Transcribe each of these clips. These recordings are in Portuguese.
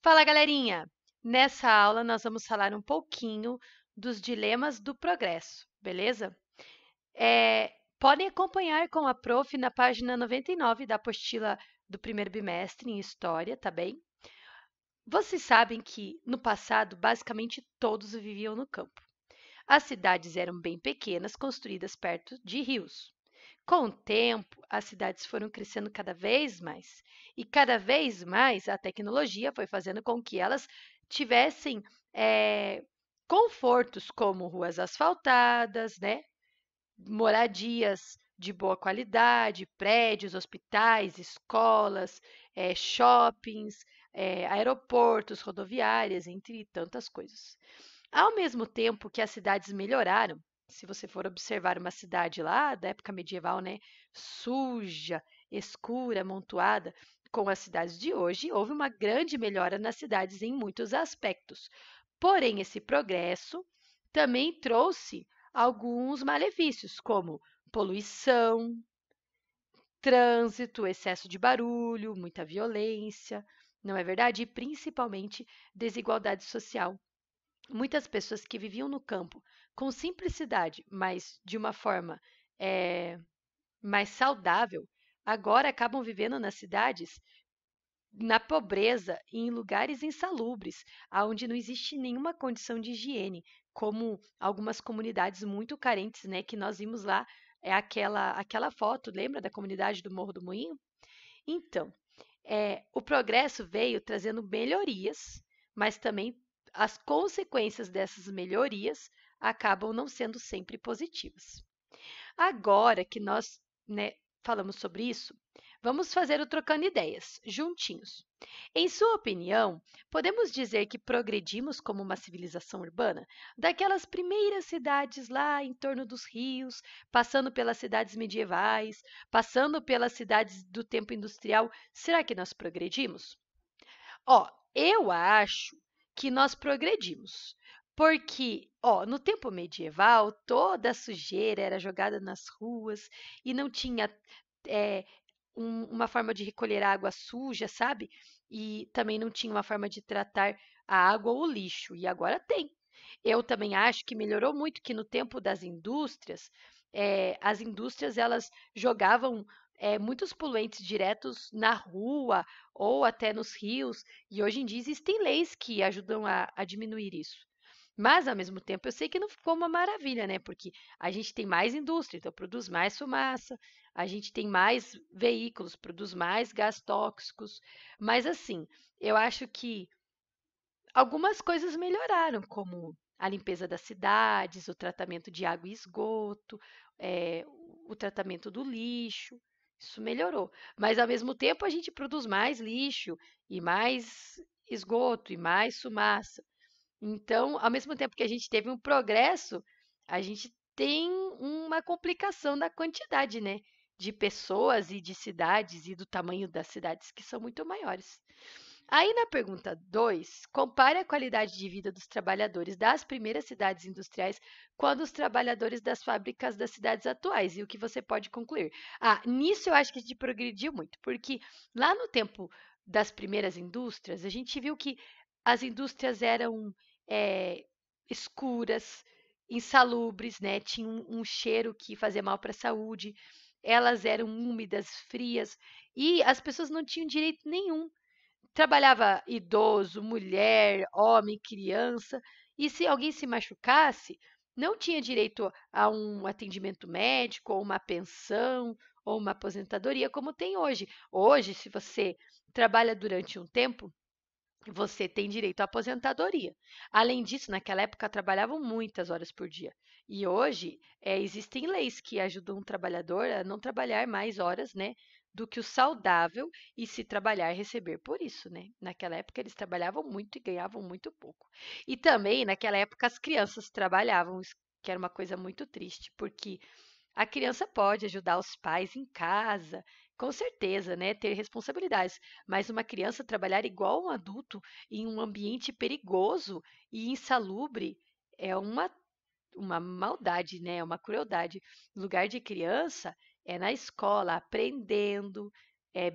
Fala, galerinha! Nessa aula, nós vamos falar um pouquinho dos dilemas do progresso, beleza? Podem acompanhar com a prof na página 99 da apostila do primeiro bimestre em História, tá bem? Vocês sabem que, no passado, basicamente todos viviam no campo. As cidades eram bem pequenas, construídas perto de rios. Com o tempo, as cidades foram crescendo cada vez mais, e cada vez mais a tecnologia foi fazendo com que elas tivessem confortos como ruas asfaltadas, né? Moradias de boa qualidade, prédios, hospitais, escolas, shoppings, aeroportos, rodoviárias, entre tantas coisas. Ao mesmo tempo que as cidades melhoraram, se você for observar uma cidade lá da época medieval, né, suja, escura, amontoada, com as cidades de hoje, houve uma grande melhora nas cidades em muitos aspectos. Porém, esse progresso também trouxe alguns malefícios, como poluição, trânsito, excesso de barulho, muita violência, não é verdade? E principalmente desigualdade social. Muitas pessoas que viviam no campo com simplicidade, mas de uma forma mais saudável, agora acabam vivendo nas cidades na pobreza e em lugares insalubres, onde não existe nenhuma condição de higiene, como algumas comunidades muito carentes, né, que nós vimos lá, é aquela foto, lembra da comunidade do Morro do Moinho? Então, o progresso veio trazendo melhorias, mas também as consequências dessas melhorias acabam não sendo sempre positivas. Agora que nós, né, falamos sobre isso, vamos fazer o trocando ideias, juntinhos. Em sua opinião, podemos dizer que progredimos como uma civilização urbana? Daquelas primeiras cidades lá em torno dos rios, passando pelas cidades medievais, passando pelas cidades do tempo industrial, será que nós progredimos? Ó, eu acho que nós progredimos, porque, ó, no tempo medieval, toda a sujeira era jogada nas ruas e não tinha eh, uma forma de recolher água suja, sabe? E também não tinha uma forma de tratar a água ou o lixo, e agora tem. Eu também acho que melhorou muito que no tempo das indústrias, as indústrias elas jogavam muitos poluentes diretos na rua ou até nos rios, e hoje em dia existem leis que ajudam a diminuir isso. Mas, ao mesmo tempo, eu sei que não ficou uma maravilha, né? Porque a gente tem mais indústria, então produz mais fumaça, a gente tem mais veículos, produz mais gás tóxicos. Mas, assim, eu acho que algumas coisas melhoraram, como a limpeza das cidades, o tratamento de água e esgoto, o tratamento do lixo. Isso melhorou. Mas, ao mesmo tempo, a gente produz mais lixo e mais esgoto e mais fumaça. Então, ao mesmo tempo que a gente teve um progresso, a gente tem uma complicação da quantidade, né, de pessoas e de cidades e do tamanho das cidades, que são muito maiores. Aí na pergunta 2, compare a qualidade de vida dos trabalhadores das primeiras cidades industriais com a dos trabalhadores das fábricas das cidades atuais e o que você pode concluir. Ah, nisso eu acho que a gente progrediu muito, porque lá no tempo das primeiras indústrias, a gente viu que as indústrias eram é, escuras, insalubres, né? Tinha um cheiro que fazia mal para a saúde, elas eram úmidas, frias, e as pessoas não tinham direito nenhum. Trabalhava idoso, mulher, homem, criança, e se alguém se machucasse, não tinha direito a um atendimento médico, ou uma pensão, ou uma aposentadoria, como tem hoje. Hoje, se você trabalha durante um tempo, você tem direito à aposentadoria. Além disso, naquela época trabalhavam muitas horas por dia. E hoje existem leis que ajudam o trabalhador a não trabalhar mais horas, né, do que o saudável e se trabalhar receber por isso, né? Naquela época eles trabalhavam muito e ganhavam muito pouco. E também naquela época as crianças trabalhavam, que era uma coisa muito triste, porque a criança pode ajudar os pais em casa, com certeza, né, ter responsabilidades, mas uma criança trabalhar igual um adulto em um ambiente perigoso e insalubre é uma maldade, né, é uma crueldade. O lugar de criança é na escola, aprendendo,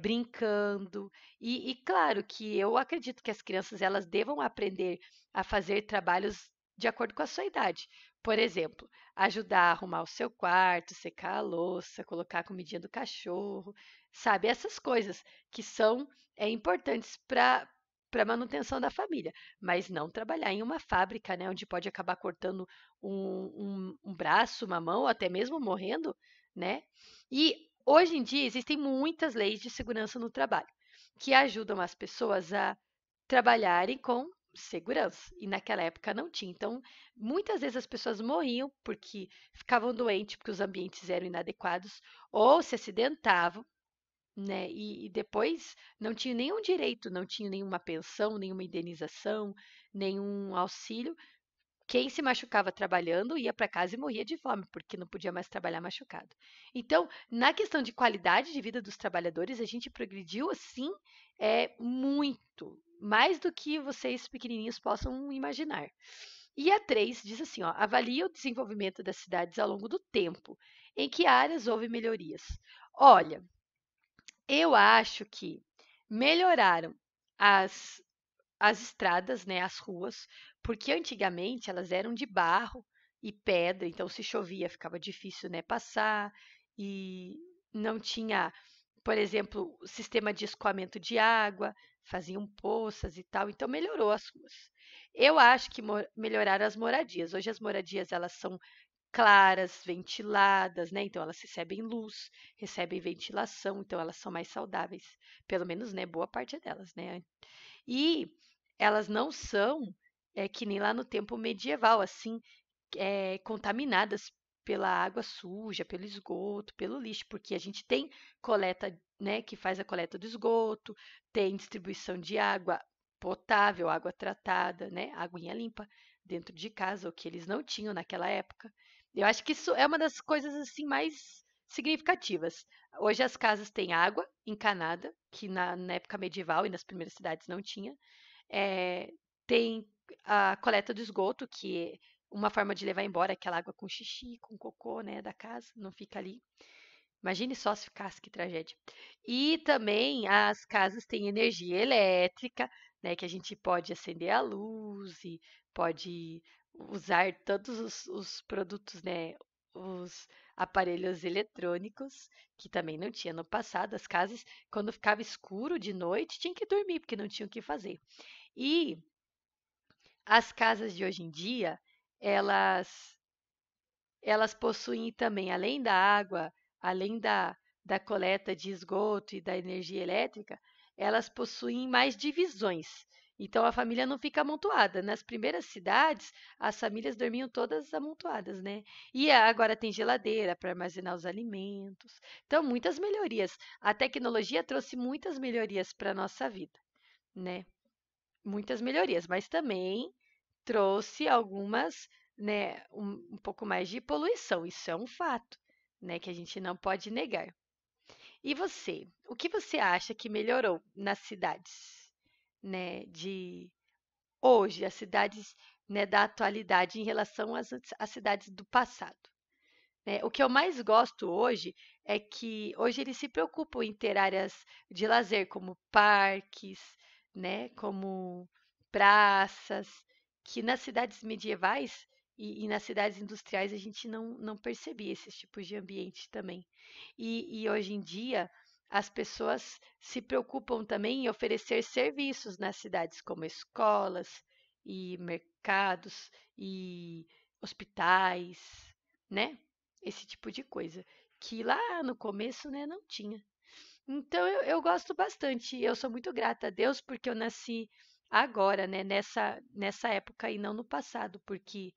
brincando. E claro que eu acredito que as crianças elas devam aprender a fazer trabalhos de acordo com a sua idade. Por exemplo, ajudar a arrumar o seu quarto, secar a louça, colocar a comidinha do cachorro, sabe? Essas coisas que são importantes para a manutenção da família, mas não trabalhar em uma fábrica, né, onde pode acabar cortando um braço, uma mão, ou até mesmo morrendo, né? E hoje em dia existem muitas leis de segurança no trabalho que ajudam as pessoas a trabalharem com segurança. E naquela época não tinha. Então, muitas vezes as pessoas morriam porque ficavam doentes, porque os ambientes eram inadequados, ou se acidentavam, né? E depois não tinha nenhum direito, não tinha nenhuma pensão, nenhuma indenização, nenhum auxílio. Quem se machucava trabalhando ia para casa e morria de fome, porque não podia mais trabalhar machucado. Então, na questão de qualidade de vida dos trabalhadores, a gente progrediu assim muito, mais do que vocês pequenininhos possam imaginar. E a 3 diz assim, ó, avalia o desenvolvimento das cidades ao longo do tempo. Em que áreas houve melhorias? Olha, eu acho que melhoraram as as estradas, né, as ruas, porque antigamente elas eram de barro e pedra, então se chovia ficava difícil, né, passar e não tinha, por exemplo, o sistema de escoamento de água, faziam poças e tal, então melhorou as ruas. Eu acho que melhoraram as moradias. Hoje as moradias elas são claras, ventiladas, né? Então elas recebem luz, recebem ventilação, então elas são mais saudáveis, pelo menos, né, boa parte delas, né? E elas não são que nem lá no tempo medieval, assim, contaminadas pela água suja, pelo esgoto, pelo lixo, porque a gente tem coleta, né, que faz a coleta do esgoto, tem distribuição de água potável, água tratada, né, aguinha limpa dentro de casa, o que eles não tinham naquela época. Eu acho que isso é uma das coisas assim mais significativas. Hoje as casas têm água encanada, que na época medieval e nas primeiras cidades não tinha. É, tem a coleta do esgoto, que é uma forma de levar embora aquela água com xixi, com cocô, né, da casa, não fica ali. Imagine só se ficasse, que tragédia. E também as casas têm energia elétrica, né, que a gente pode acender a luz e pode usar todos os produtos, né, os aparelhos eletrônicos, que também não tinha no passado. As casas, quando ficava escuro de noite, tinha que dormir, porque não tinha o que fazer. E as casas de hoje em dia, elas elas possuem também, além da água, além da coleta de esgoto e da energia elétrica, elas possuem mais divisões. Então a família não fica amontoada. Nas primeiras cidades, as famílias dormiam todas amontoadas, né? E agora tem geladeira para armazenar os alimentos. Então, muitas melhorias. A tecnologia trouxe muitas melhorias para a nossa vida, né? Muitas melhorias, mas também trouxe algumas, né, um pouco mais de poluição. Isso é um fato, né, que a gente não pode negar. E você, o que você acha que melhorou nas cidades, né, de hoje, as cidades, né, da atualidade em relação às cidades do passado? Né? O que eu mais gosto hoje é que hoje eles se preocupam em ter áreas de lazer, como parques, né, como praças, que nas cidades medievais e nas cidades industriais a gente não percebia esses tipos de ambiente também. E hoje em dia as pessoas se preocupam também em oferecer serviços nas cidades, como escolas e mercados e hospitais, né? Esse tipo de coisa, que lá no começo, né, não tinha. Então eu gosto bastante, eu sou muito grata a Deus porque eu nasci agora, né, nessa época e não no passado, porque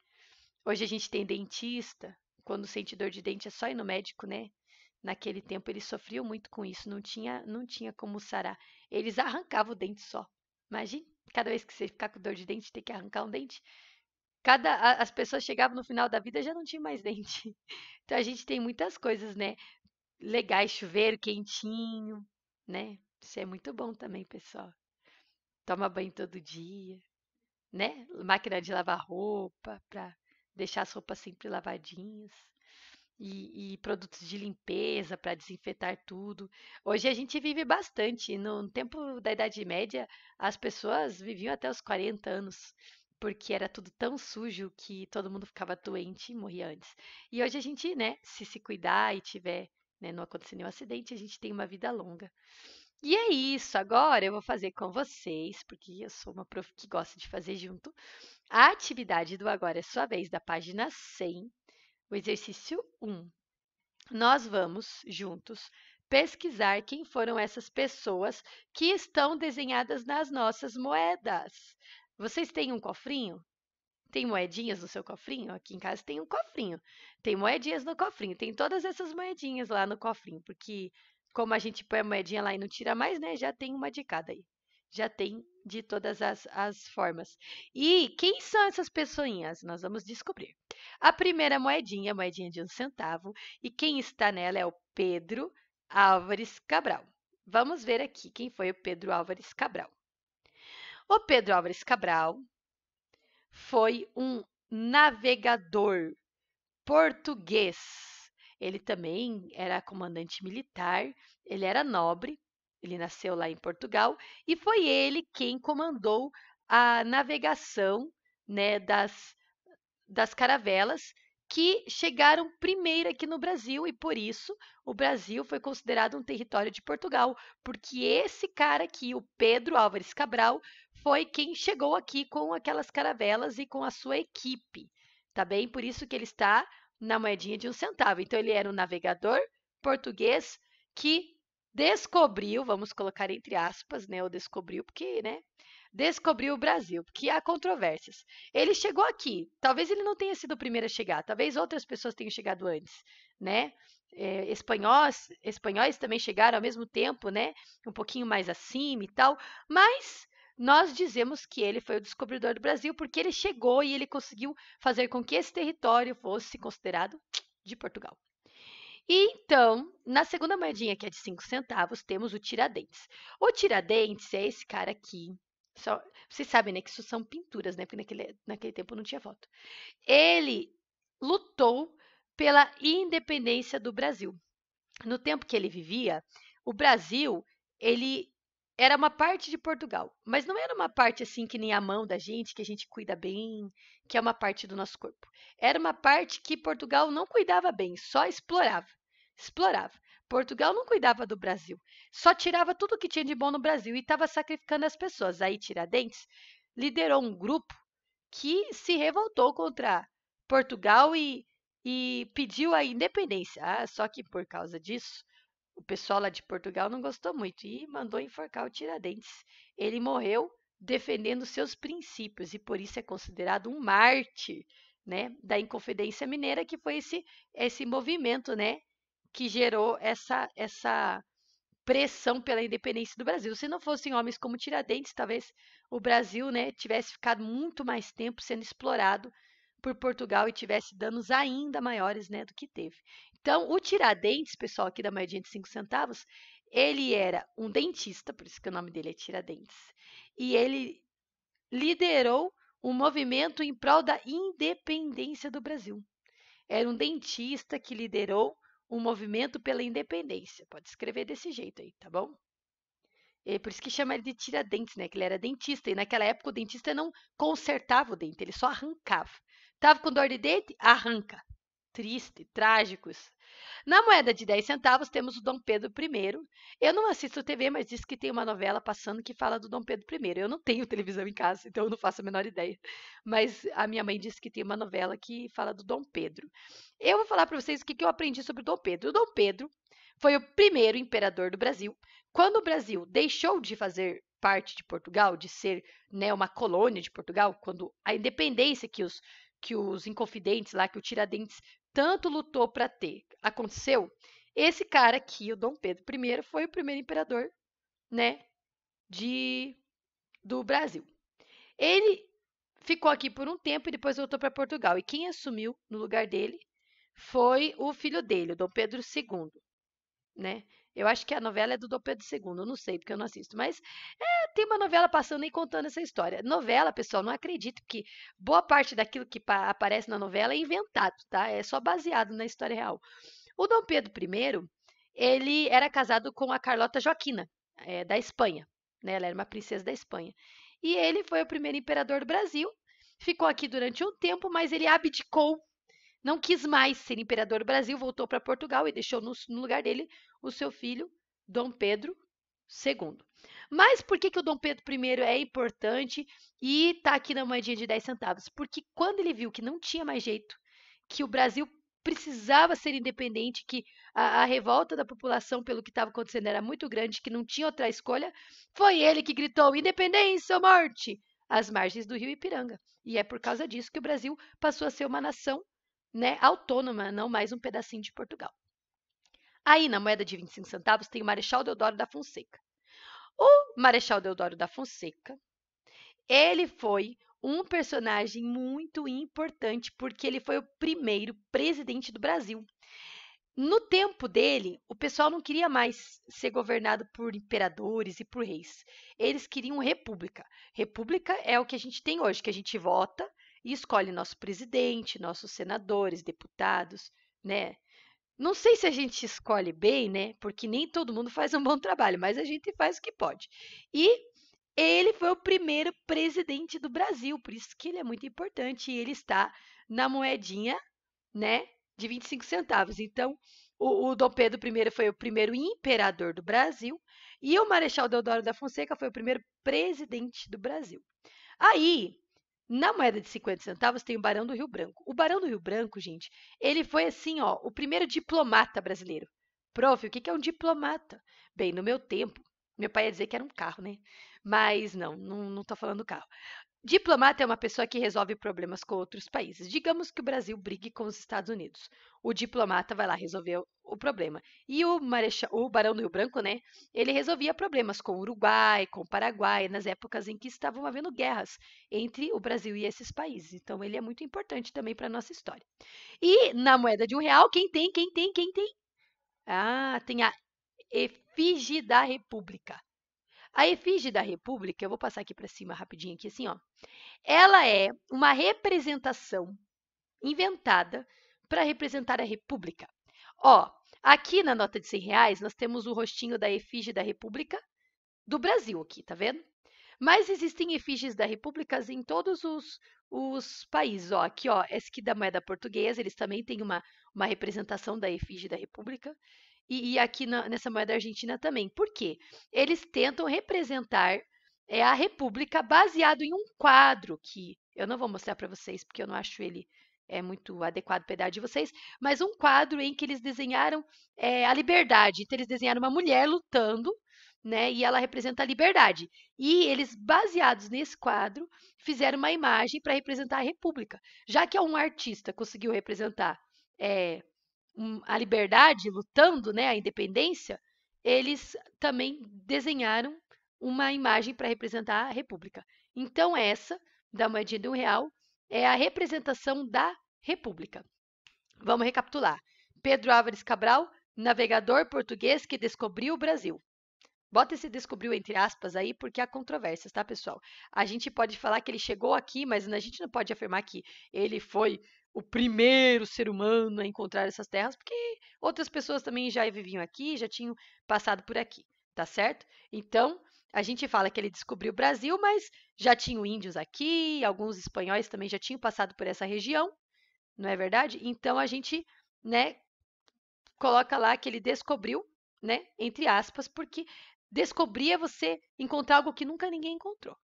hoje a gente tem dentista, quando sente dor de dente é só ir no médico, né? Naquele tempo eles sofriam muito com isso, não tinha como sarar. Eles arrancavam o dente só. Imagine, cada vez que você ficar com dor de dente, ter que arrancar um dente. As pessoas chegavam no final da vida e já não tinha mais dente. Então a gente tem muitas coisas, né? Legais, chuveiro quentinho, né? Isso é muito bom também, pessoal. Toma banho todo dia, né? Máquina de lavar roupa para deixar as roupas sempre lavadinhas. e produtos de limpeza para desinfetar tudo. Hoje a gente vive bastante. No tempo da Idade Média, as pessoas viviam até os 40 anos, porque era tudo tão sujo que todo mundo ficava doente e morria antes. E hoje a gente, né, se cuidar e tiver, né, não acontecer nenhum acidente, a gente tem uma vida longa. E é isso, agora eu vou fazer com vocês, porque eu sou uma prof que gosta de fazer junto, a atividade do Agora é Sua Vez, da página 100, o exercício 1. Nós vamos juntos pesquisar quem foram essas pessoas que estão desenhadas nas nossas moedas. Vocês têm um cofrinho? Tem moedinhas no seu cofrinho? Aqui em casa tem um cofrinho. Tem moedinhas no cofrinho. Tem todas essas moedinhas lá no cofrinho, porque como a gente põe a moedinha lá e não tira mais, né? Já tem uma de cada aí. Já tem de todas as formas. E quem são essas pessoinhas? Nós vamos descobrir. A primeira moedinha, a moedinha de 1 centavo, e quem está nela é o Pedro Álvares Cabral. Vamos ver aqui quem foi o Pedro Álvares Cabral. O Pedro Álvares Cabral foi um navegador português. Ele também era comandante militar, ele era nobre, ele nasceu lá em Portugal e foi ele quem comandou a navegação, né, das caravelas que chegaram primeiro aqui no Brasil e por isso o Brasil foi considerado um território de Portugal, porque esse cara aqui, o Pedro Álvares Cabral, foi quem chegou aqui com aquelas caravelas e com a sua equipe, tá bem? Por isso que ele está na moedinha de 1 centavo. Então ele era um navegador português que descobriu, vamos colocar entre aspas, né, o descobriu, porque, né, descobriu o Brasil, porque há controvérsias. Ele chegou aqui, talvez ele não tenha sido o primeiro a chegar, talvez outras pessoas tenham chegado antes, né? Espanhóis também chegaram ao mesmo tempo, né? Um pouquinho mais acima e tal, mas nós dizemos que ele foi o descobridor do Brasil porque ele chegou e ele conseguiu fazer com que esse território fosse considerado de Portugal. E então, na segunda moedinha, que é de 5 centavos, temos o Tiradentes. O Tiradentes é esse cara aqui. Vocês sabem, né, que isso são pinturas, né? Porque naquele tempo não tinha foto. Ele lutou pela independência do Brasil. No tempo que ele vivia, o Brasil, ele era uma parte de Portugal, mas não era uma parte assim que nem a mão da gente, que a gente cuida bem, que é uma parte do nosso corpo. Era uma parte que Portugal não cuidava bem, só explorava. Explorava. Portugal não cuidava do Brasil, só tirava tudo que tinha de bom no Brasil e estava sacrificando as pessoas. Aí Tiradentes liderou um grupo que se revoltou contra Portugal e pediu a independência. Ah, só que por causa disso, o pessoal lá de Portugal não gostou muito e mandou enforcar o Tiradentes. Ele morreu defendendo seus princípios e por isso é considerado um mártir, né, da Inconfidência Mineira, que foi esse movimento, né, que gerou essa pressão pela independência do Brasil. Se não fossem homens como Tiradentes, talvez o Brasil, né, tivesse ficado muito mais tempo sendo explorado por Portugal e tivesse danos ainda maiores, né, do que teve. Então, o Tiradentes, pessoal, aqui da moedinha de 5 centavos, ele era um dentista, por isso que o nome dele é Tiradentes, e ele liderou um movimento em prol da independência do Brasil. Era um dentista que liderou um movimento pela independência. Pode escrever desse jeito aí, tá bom? É por isso que chama ele de Tiradentes, né? Que ele era dentista. E naquela época o dentista não consertava o dente, ele só arrancava. Tava com dor de dente? Arranca. Triste, trágico isso. Na moeda de 10 centavos temos o Dom Pedro I. Eu não assisto TV, mas diz que tem uma novela passando que fala do Dom Pedro I. Eu não tenho televisão em casa, então eu não faço a menor ideia. Mas a minha mãe disse que tem uma novela que fala do Dom Pedro. Eu vou falar para vocês o que eu aprendi sobre o Dom Pedro. O Dom Pedro foi o primeiro imperador do Brasil. Quando o Brasil deixou de fazer parte de Portugal, de ser, né, uma colônia de Portugal, quando a independência que os inconfidentes lá, que o Tiradentes tanto lutou para ter, aconteceu, esse cara aqui, o Dom Pedro I, foi o primeiro imperador, né, do Brasil. Ele ficou aqui por um tempo e depois voltou para Portugal. E quem assumiu no lugar dele foi o filho dele, o Dom Pedro II, né? Eu acho que a novela é do Dom Pedro II, eu não sei porque eu não assisto, mas tem uma novela passando e contando essa história. Novela, pessoal, não acredito que boa parte daquilo que aparece na novela é inventado, tá? É só baseado na história real. O Dom Pedro I, ele era casado com a Carlota Joaquina, da Espanha, né? Ela era uma princesa da Espanha. E ele foi o primeiro imperador do Brasil, ficou aqui durante um tempo, mas ele abdicou, não quis mais ser imperador do Brasil, voltou para Portugal e deixou no lugar dele o seu filho, Dom Pedro II. Mas por que o Dom Pedro I é importante e está aqui na moedinha de 10 centavos? Porque quando ele viu que não tinha mais jeito, que o Brasil precisava ser independente, que a revolta da população pelo que estava acontecendo era muito grande, que não tinha outra escolha, foi ele que gritou independência ou morte às margens do rio Ipiranga. E é por causa disso que o Brasil passou a ser uma nação, né, autônoma, não mais um pedacinho de Portugal. Aí, na moeda de 25 centavos, tem o Marechal Deodoro da Fonseca. O Marechal Deodoro da Fonseca, ele foi um personagem muito importante porque ele foi o primeiro presidente do Brasil. No tempo dele, o pessoal não queria mais ser governado por imperadores e por reis. Eles queriam república. República é o que a gente tem hoje, que a gente vota e escolhe nosso presidente, nossos senadores, deputados, né? Não sei se a gente escolhe bem, né? Porque nem todo mundo faz um bom trabalho, mas a gente faz o que pode. E ele foi o primeiro presidente do Brasil, por isso que ele é muito importante e ele está na moedinha, né, de 25 centavos. Então, o Dom Pedro I foi o primeiro imperador do Brasil e o Marechal Deodoro da Fonseca foi o primeiro presidente do Brasil. Aí, na moeda de 50 centavos tem o Barão do Rio Branco. O Barão do Rio Branco, gente, ele foi assim, ó, o primeiro diplomata brasileiro. Prof, o que é um diplomata? Bem, no meu tempo, meu pai ia dizer que era um carro, né? Mas não tô falando do carro. Diplomata é uma pessoa que resolve problemas com outros países. Digamos que o Brasil brigue com os Estados Unidos. O diplomata vai lá resolver o problema. E o Barão do Rio Branco, né? Ele resolvia problemas com o Uruguai, com o Paraguai, nas épocas em que estavam havendo guerras entre o Brasil e esses países. Então, ele é muito importante também para a nossa história. E na moeda de R$ 1, quem tem? Ah, tem a efígie da República. A efígie da República, eu vou passar aqui para cima rapidinho aqui assim, ó. Ela é uma representação inventada para representar a República. Ó, aqui na nota de R$ 100 nós temos o rostinho da efígie da República do Brasil aqui, tá vendo? Mas existem efígies da República em todos os países. Ó, aqui, ó, esse aqui da moeda portuguesa, eles também têm uma representação da efígie da República. E aqui nessa moeda argentina também. Por quê? Eles tentam representar a República baseado em um quadro que eu não vou mostrar para vocês, porque eu não acho ele muito adequado para a idade de vocês, mas um quadro em que eles desenharam a liberdade. Então, eles desenharam uma mulher lutando, né? E ela representa a liberdade. E eles, baseados nesse quadro, fizeram uma imagem para representar a República. Já que um artista conseguiu representar a liberdade, lutando, né, a independência, eles também desenharam uma imagem para representar a República. Então, essa, da moedinha de R$ 1, é a representação da República. Vamos recapitular. Pedro Álvares Cabral, navegador português que descobriu o Brasil. Bota esse descobriu entre aspas aí, porque há controvérsias, tá, pessoal? A gente pode falar que ele chegou aqui, mas a gente não pode afirmar que ele foi o primeiro ser humano a encontrar essas terras, porque outras pessoas também já viviam aqui, já tinham passado por aqui, tá certo? Então, a gente fala que ele descobriu o Brasil, mas já tinham índios aqui, alguns espanhóis também já tinham passado por essa região, não é verdade? Então, a gente, né, coloca lá que ele descobriu, né, entre aspas, porque descobrir é você encontrar algo que nunca ninguém encontrou.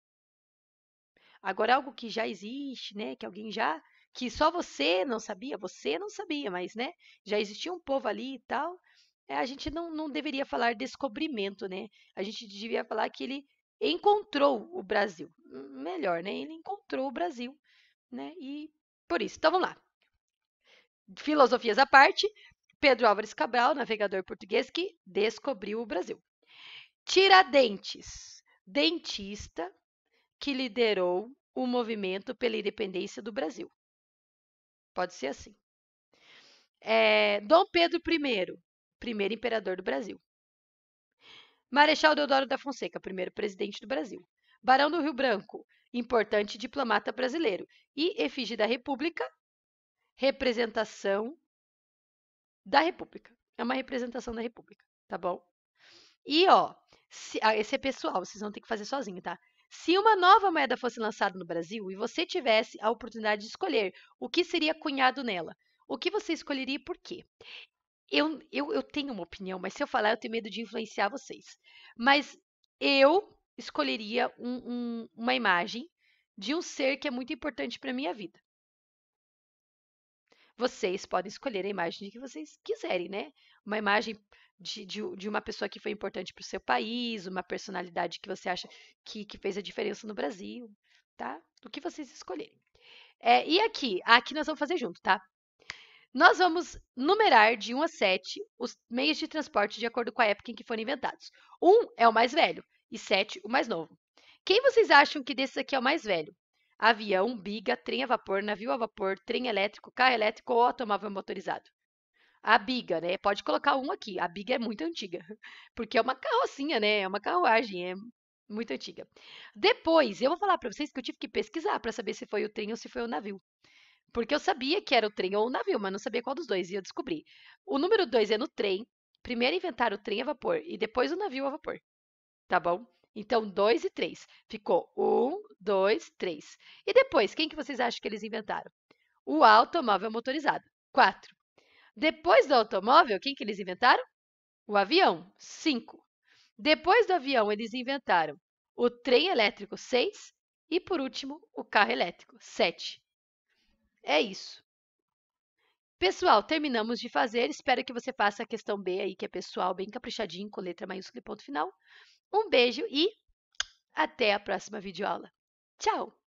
Agora, algo que já existe, né, que alguém já, que só você não sabia, mas, né, já existia um povo ali e tal, a gente não deveria falar descobrimento, né? A gente devia falar que ele encontrou o Brasil. Melhor, né? Ele encontrou o Brasil, né? E por isso. Então, vamos lá. Filosofias à parte, Pedro Álvares Cabral, navegador português que descobriu o Brasil. Tiradentes, dentista que liderou o movimento pela independência do Brasil. Pode ser assim. Dom Pedro I, primeiro imperador do Brasil. Marechal Deodoro da Fonseca, primeiro presidente do Brasil. Barão do Rio Branco, importante diplomata brasileiro. E efígie da República, representação da República. É uma representação da República, tá bom? E, ó, esse é pessoal, vocês vão ter que fazer sozinho, tá? Se uma nova moeda fosse lançada no Brasil e você tivesse a oportunidade de escolher o que seria cunhado nela, o que você escolheria e por quê? Eu tenho uma opinião, mas se eu falar, eu tenho medo de influenciar vocês. Mas eu escolheria uma imagem de um ser que é muito importante para a minha vida. Vocês podem escolher a imagem que vocês quiserem, né? Uma imagem de uma pessoa que foi importante para o seu país, uma personalidade que você acha que fez a diferença no Brasil, tá? O que vocês escolherem. E aqui nós vamos fazer junto, tá? Nós vamos numerar de 1 a 7 os meios de transporte de acordo com a época em que foram inventados. 1 é o mais velho e 7 o mais novo. Quem vocês acham que desses aqui é o mais velho? Avião, biga, trem a vapor, navio a vapor, trem elétrico, carro elétrico ou automóvel motorizado? A biga, né? Pode colocar um aqui. A biga é muito antiga, porque é uma carrocinha, né? É uma carruagem, é muito antiga. Depois, eu vou falar para vocês que eu tive que pesquisar para saber se foi o trem ou se foi o navio. Porque eu sabia que era o trem ou o navio, mas não sabia qual dos dois. E eu descobri. O número 2 é no trem. Primeiro inventaram o trem a vapor e depois o navio a vapor. Tá bom? Então, 2 e 3. Ficou 1, 2, 3. E depois, quem que vocês acham que eles inventaram? O automóvel motorizado. 4. Depois do automóvel, quem que eles inventaram? O avião. 5. Depois do avião, eles inventaram o trem elétrico. 6. E por último, o carro elétrico. 7. É isso. Pessoal, terminamos de fazer. Espero que você faça a questão B aí, que é pessoal, bem caprichadinho, com letra maiúscula e ponto final. Um beijo e até a próxima videoaula. Tchau!